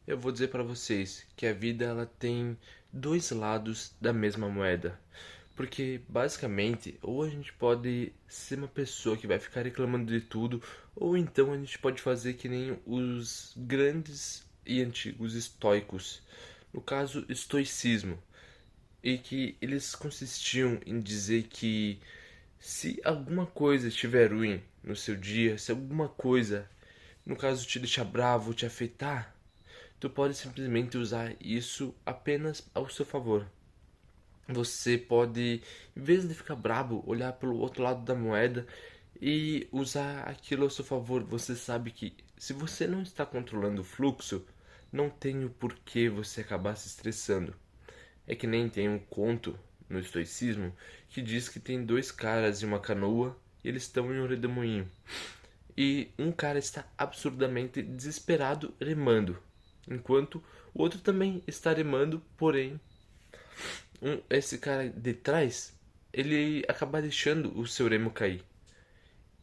Eu vou dizer para vocês que a vida ela tem dois lados da mesma moeda. Porque basicamente, ou a gente pode ser uma pessoa que vai ficar reclamando de tudo, ou então a gente pode fazer que nem os grandes e antigos estoicos. No caso, estoicismo, e que eles consistiam em dizer que se alguma coisa estiver ruim no seu dia, se alguma coisa, no caso, te deixar bravo, te afetar, tu pode simplesmente usar isso apenas ao seu favor. Você pode, em vez de ficar brabo, olhar pelo outro lado da moeda e usar aquilo ao seu favor. Você sabe que se você não está controlando o fluxo, não tem o porquê você acabar se estressando. É que nem tem um conto no estoicismo que diz que tem dois caras em uma canoa e eles estão em um redemoinho. E um cara está absurdamente desesperado remando, enquanto o outro também está remando, porém esse cara de trás ele acaba deixando o seu remo cair.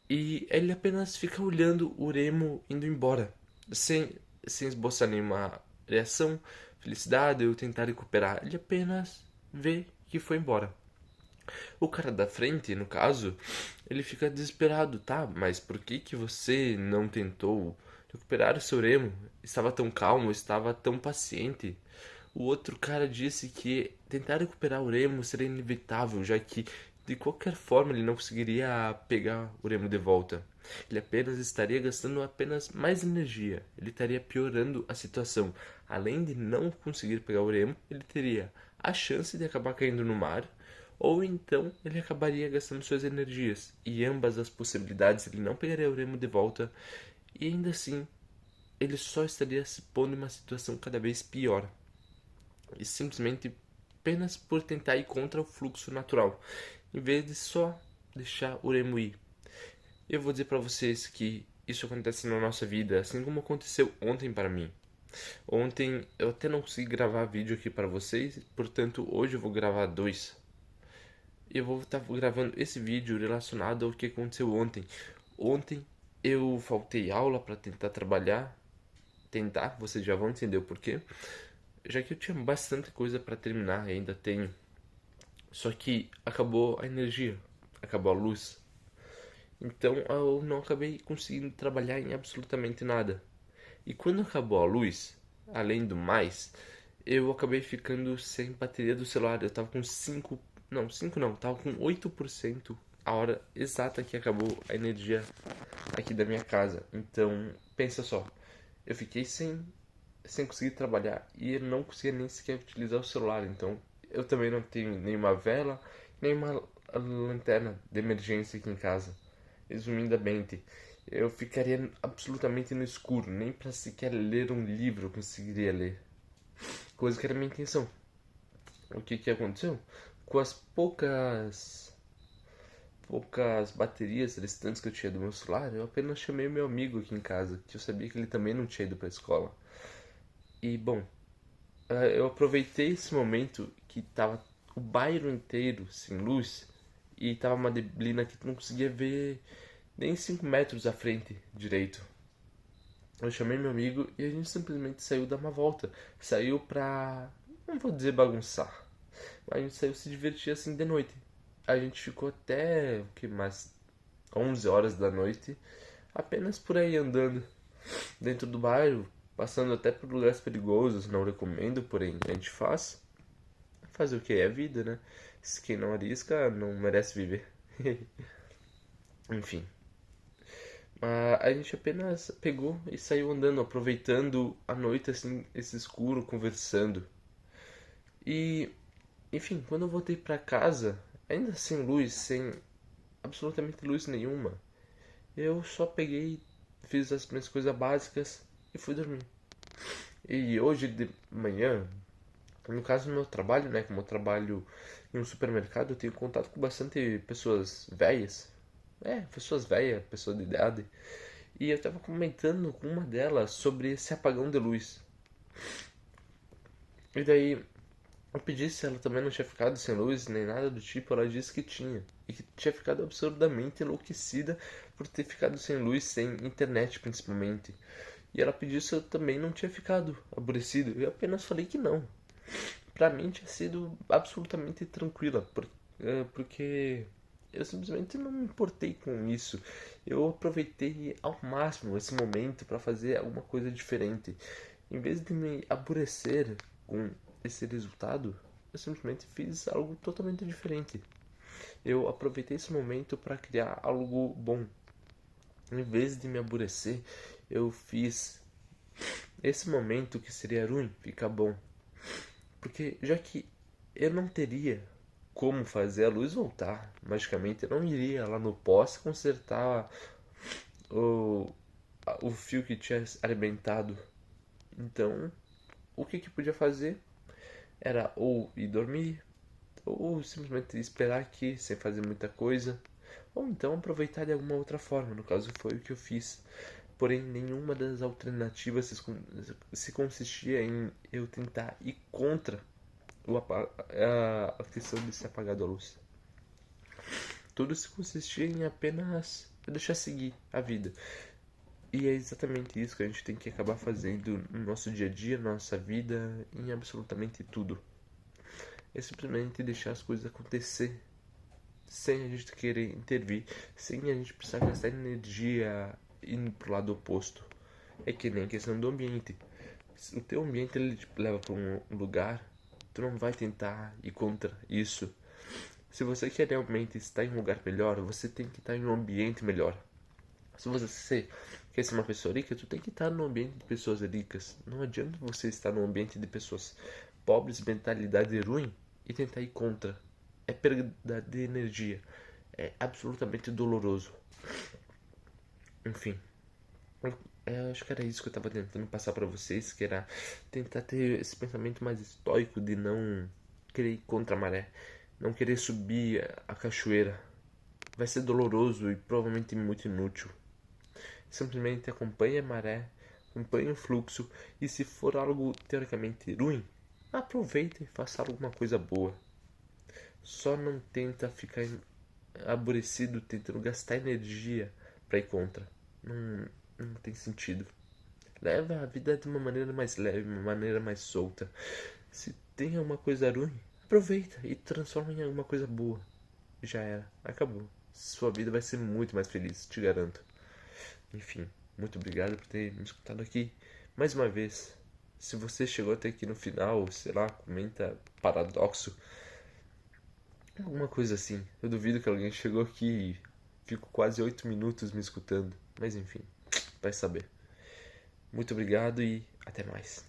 E ele apenas fica olhando o remo indo embora, sem esboçar nenhuma reação, felicidade ou tentar recuperar. Ele apenas vê que foi embora. O cara da frente, no caso, ele fica desesperado, tá? Mas por que que você não tentou recuperar o seu remo? Estava tão calmo, estava tão paciente. O outro cara disse que tentar recuperar o remo seria inevitável, já que de qualquer forma ele não conseguiria pegar o remo de volta. Ele apenas estaria gastando apenas mais energia. Ele estaria piorando a situação. Além de não conseguir pegar o remo, ele teria a chance de acabar caindo no mar, ou então ele acabaria gastando suas energias. E ambas as possibilidades ele não pegaria o remo de volta, e ainda assim ele só estaria se pondo em uma situação cada vez pior. E simplesmente apenas por tentar ir contra o fluxo natural, em vez de só deixar o remo ir. Eu vou dizer para vocês que isso acontece na nossa vida, assim como aconteceu ontem para mim. Ontem eu até não consegui gravar vídeo aqui para vocês, portanto hoje eu vou gravar dois. E eu vou estar gravando esse vídeo relacionado ao que aconteceu ontem. Ontem eu faltei aula para tentar trabalhar. Tentar, vocês já vão entender o porquê. Já que eu tinha bastante coisa para terminar, ainda tenho. Só que acabou a energia, acabou a luz. Então eu não acabei conseguindo trabalhar em absolutamente nada. E quando acabou a luz, além do mais, eu acabei ficando sem bateria do celular. Eu tava com 5, não, 5 não, tava com 8% a hora exata que acabou a energia aqui da minha casa. Então, pensa só, eu fiquei sem conseguir trabalhar e eu não conseguia nem sequer utilizar o celular. Então, eu também não tenho nenhuma vela, nenhuma lanterna de emergência aqui em casa. Resumidamente, eu ficaria absolutamente no escuro, nem para sequer ler um livro eu conseguiria ler. Coisa que era a minha intenção. O que que aconteceu? Com as poucas baterias restantes que eu tinha do meu celular, eu apenas chamei meu amigo aqui em casa, que eu sabia que ele também não tinha ido para a escola. E bom, eu aproveitei esse momento que tava o bairro inteiro sem luz e tava uma neblina que tu não conseguia ver nem 5 metros à frente direito. Eu chamei meu amigo e a gente simplesmente saiu dar uma volta. Saiu pra, não vou dizer bagunçar, mas a gente saiu se divertir assim de noite. A gente ficou até, o que mais, 11 horas da noite, apenas por aí andando dentro do bairro, passando até por lugares perigosos, não recomendo, porém a gente faz. Fazer o que? É vida, né? Quem não arrisca não merece viver. Enfim. A gente apenas pegou e saiu andando, aproveitando a noite assim, esse escuro, conversando. E, enfim, quando eu voltei pra casa, ainda sem luz, sem absolutamente luz nenhuma, eu só peguei, fiz as minhas coisas básicas e fui dormir. E hoje de manhã, no caso do meu trabalho, né, como eu trabalho em um supermercado, eu tenho contato com bastante pessoas velhas. Pessoas velhas, pessoas de idade. E eu tava comentando com uma delas sobre esse apagão de luz. E daí eu pedi se ela também não tinha ficado sem luz nem nada do tipo. Ela disse que tinha. E que tinha ficado absurdamente enlouquecida por ter ficado sem luz, sem internet principalmente. E ela pediu se eu também não tinha ficado aborrecido. Eu apenas falei que não. Pra mim tinha sido absolutamente tranquila, porque eu simplesmente não me importei com isso. Eu aproveitei ao máximo esse momento para fazer alguma coisa diferente. Em vez de me aborrecer com esse resultado, eu simplesmente fiz algo totalmente diferente. Eu aproveitei esse momento para criar algo bom. Em vez de me aborrecer, eu fiz esse momento que seria ruim ficar bom. Porque já que eu não teria como fazer a luz voltar magicamente, eu não iria lá no poste consertar o, o fio que tinha arrebentado. Então, o que podia fazer era ou ir dormir, ou simplesmente esperar aqui sem fazer muita coisa, ou então aproveitar de alguma outra forma. No caso, foi o que eu fiz. Porém, nenhuma das alternativas se consistia em eu tentar ir contra a questão de se apagar da luz. Tudo se consistia em apenas deixar seguir a vida. E é exatamente isso que a gente tem que acabar fazendo no nosso dia a dia, na nossa vida, em absolutamente tudo. É simplesmente deixar as coisas acontecer sem a gente querer intervir, sem a gente precisar gastar energia indo pro lado oposto. É que nem a questão do ambiente. Se o teu ambiente ele te leva para um lugar, tu não vai tentar ir contra isso. Se você quer realmente estar em um lugar melhor, você tem que estar em um ambiente melhor. Se você quer ser uma pessoa rica, tu tem que estar no ambiente de pessoas ricas. Não adianta você estar no ambiente de pessoas pobres, mentalidade ruim e tentar ir contra. É perda de energia. É absolutamente doloroso. Enfim, eu acho que era isso que eu estava tentando passar para vocês, que era tentar ter esse pensamento mais estoico de não querer ir contra a maré, não querer subir a cachoeira. Vai ser doloroso e provavelmente muito inútil. Simplesmente acompanhe a maré, acompanhe o fluxo e se for algo teoricamente ruim, aproveita e faça alguma coisa boa. Só não tenta ficar aborrecido tentando gastar energia para ir contra. Não, não tem sentido. Leva a vida de uma maneira mais leve, uma maneira mais solta. Se tem alguma coisa ruim, aproveita e transforma em alguma coisa boa. Já era, acabou. Sua vida vai ser muito mais feliz, te garanto. Enfim, muito obrigado por ter me escutado aqui mais uma vez. Se você chegou até aqui no final, sei lá, comenta paradoxo, alguma coisa assim. Eu duvido que alguém chegou aqui e ficou quase 8 minutos me escutando. Mas enfim, vai saber. Muito obrigado e até mais.